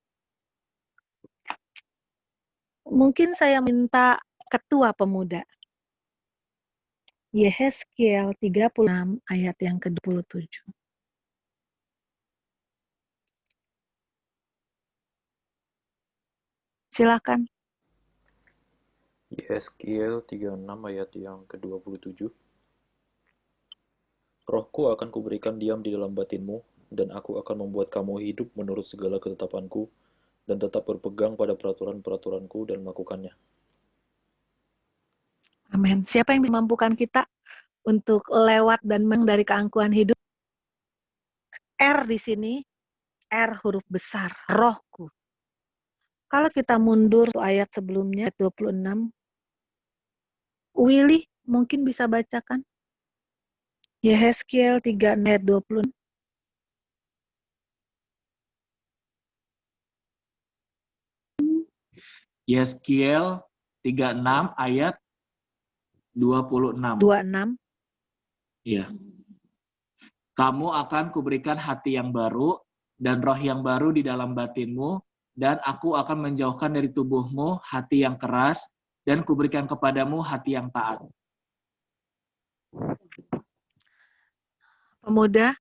Mungkin saya minta ketua pemuda. Yehezkiel 36 ayat yang ke-27. Silakan. Yeskiel 36 ayat yang ke-27. Rohku akan kuberikan diam di dalam batinmu, dan aku akan membuat kamu hidup menurut segala ketetapanku, dan tetap berpegang pada peraturan-peraturanku dan melakukannya. Amin. Siapa yang bisa memampukan kita untuk lewat dan menang dari keangkuhan hidup? R di sini, R huruf besar, rohku. Kalau kita mundur ayat sebelumnya, ayat 26, Willy mungkin bisa bacakan. Yeskiel 3 ayat 20. Yeskiel 36 ayat 26. 26. Iya. Kamu akan kuberikan hati yang baru dan roh yang baru di dalam batinmu, dan aku akan menjauhkan dari tubuhmu hati yang keras, dan kuberikan kepadamu hati yang taat. Pemuda,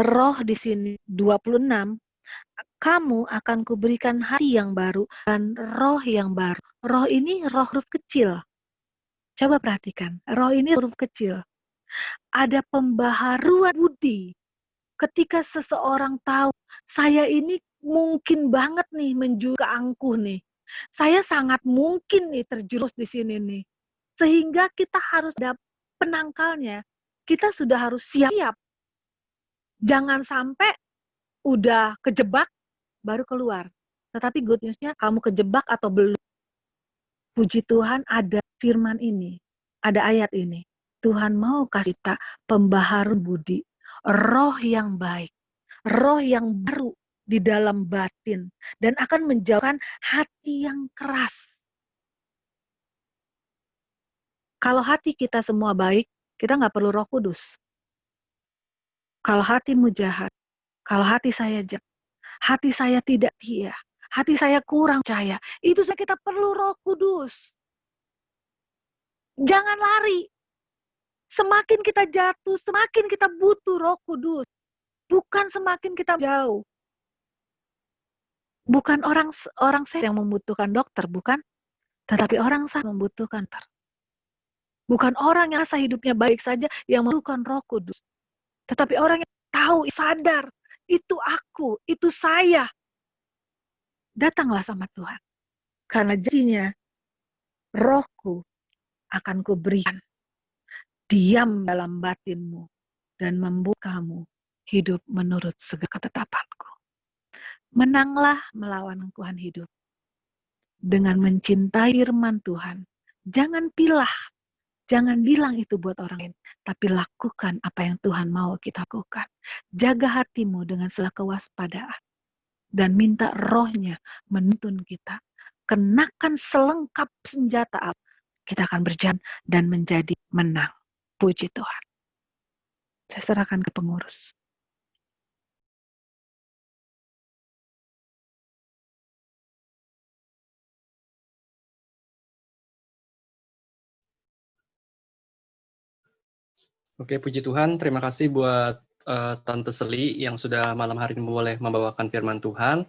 roh di sini 26. Kamu akan kuberikan hati yang baru dan roh yang baru. Roh ini roh huruf kecil. Coba perhatikan, roh ini huruf kecil. Ada pembaharuan budi. Ketika seseorang tahu, saya ini mungkin banget nih menuju ke angkuh nih. Saya sangat mungkin nih terjerumus di sini nih. Sehingga kita harus dapat penangkalnya. Kita sudah harus siap. Jangan sampai udah kejebak baru keluar. Tetapi good news-nya kamu kejebak atau belum. Puji Tuhan ada firman ini. Ada ayat ini. Tuhan mau kasih kita pembaharu budi. Roh yang baik, roh yang baru di dalam batin, dan akan menjauhkan hati yang keras. Kalau hati kita semua baik, kita nggak perlu Roh Kudus. Kalau hatimu jahat, kalau hati saya jahat, hati saya tidak setia, hati saya kurang percaya, itu saja kita perlu Roh Kudus. Jangan lari. Semakin kita jatuh, semakin kita butuh Roh Kudus. Bukan semakin kita jauh. Bukan orang sehat yang membutuhkan dokter, bukan. Tetapi orang sehat membutuhkan dokter. Bukan orang yang asa hidupnya baik saja yang membutuhkan Roh Kudus. Tetapi orang yang tahu, sadar, itu aku, itu saya. Datanglah sama Tuhan. Karena janjinya, rohku akan kuberikan diam dalam batinmu dan membuat kamu hidup menurut segala ketetapanku. Menanglah melawan keangkuhan hidup dengan mencintai firman Tuhan. Jangan pilah, jangan bilang itu buat orang lain, tapi lakukan apa yang Tuhan mau kita lakukan. Jaga hatimu dengan segala kewaspadaan dan minta rohnya menuntun kita. Kenakan selengkap senjata api. Kita akan berjalan dan menjadi menang. Puji Tuhan. Saya serahkan ke pengurus. Oke, puji Tuhan. Terima kasih buat Tante Seli yang sudah malam hari ini boleh membawakan firman Tuhan.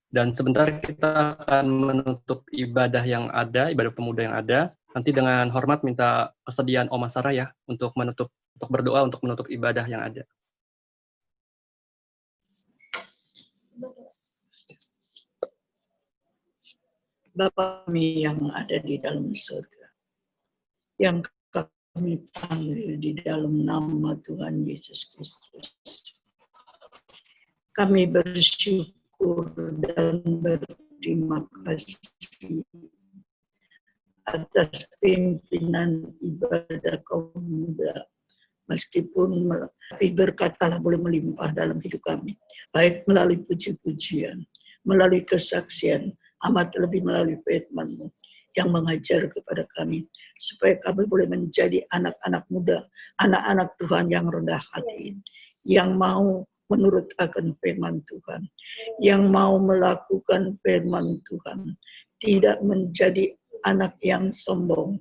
Dan sebentar kita akan menutup ibadah yang ada, ibadah pemuda yang ada. Nanti dengan hormat minta kesediaan Oma Sarah ya untuk berdoa untuk menutup ibadah yang ada. Bapa kami yang ada di dalam surga, yang kami panggil di dalam nama Tuhan Yesus Kristus. Kami bersyukur dan berterima kasih atas pimpinan ibadah kaum muda. Meskipun berkat Allah boleh melimpah dalam hidup kami, baik melalui puji-pujian, melalui kesaksian, amat lebih melalui firman-Mu yang mengajar kepada kami, supaya kami boleh menjadi anak-anak muda, anak-anak Tuhan yang rendah hati, yang mau menurut akan firman Tuhan, yang mau melakukan firman Tuhan, tidak menjadi anak yang sombong,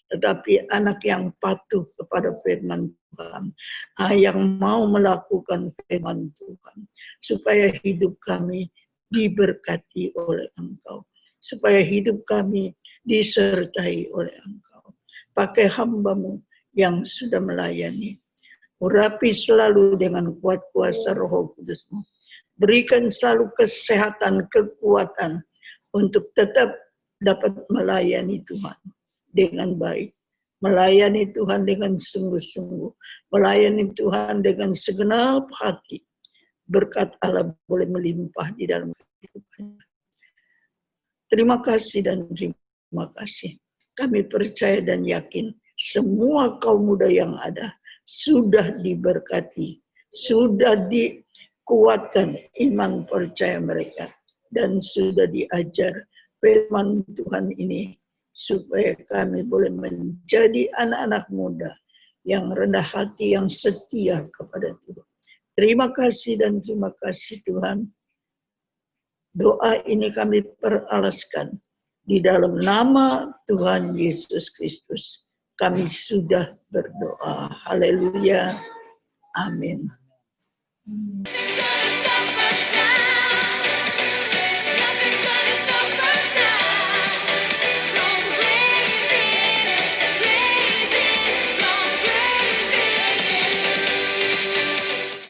tetapi anak yang patuh kepada firman Tuhan, yang mau melakukan firman Tuhan, supaya hidup kami diberkati oleh Engkau, supaya hidup kami disertai oleh Engkau. Pakai hamba-Mu yang sudah melayani. Urapi selalu dengan kuat kuasa Roh Kudus-Mu. Berikan selalu kesehatan, kekuatan untuk tetap dapat melayani Tuhan dengan baik. Melayani Tuhan dengan sungguh-sungguh. Melayani Tuhan dengan segenap hati. Berkat Allah boleh melimpah di dalam kehidupan. Terima kasih dan terima kasih. Kami percaya dan yakin semua kaum muda yang ada sudah diberkati, sudah dikuatkan iman percaya mereka, dan sudah diajar firman Tuhan ini supaya kami boleh menjadi anak-anak muda yang rendah hati, yang setia kepada Tuhan. Terima kasih dan terima kasih Tuhan. Doa ini kami peralaskan di dalam nama Tuhan Yesus Kristus. Kami sudah berdoa. Haleluya. Amin.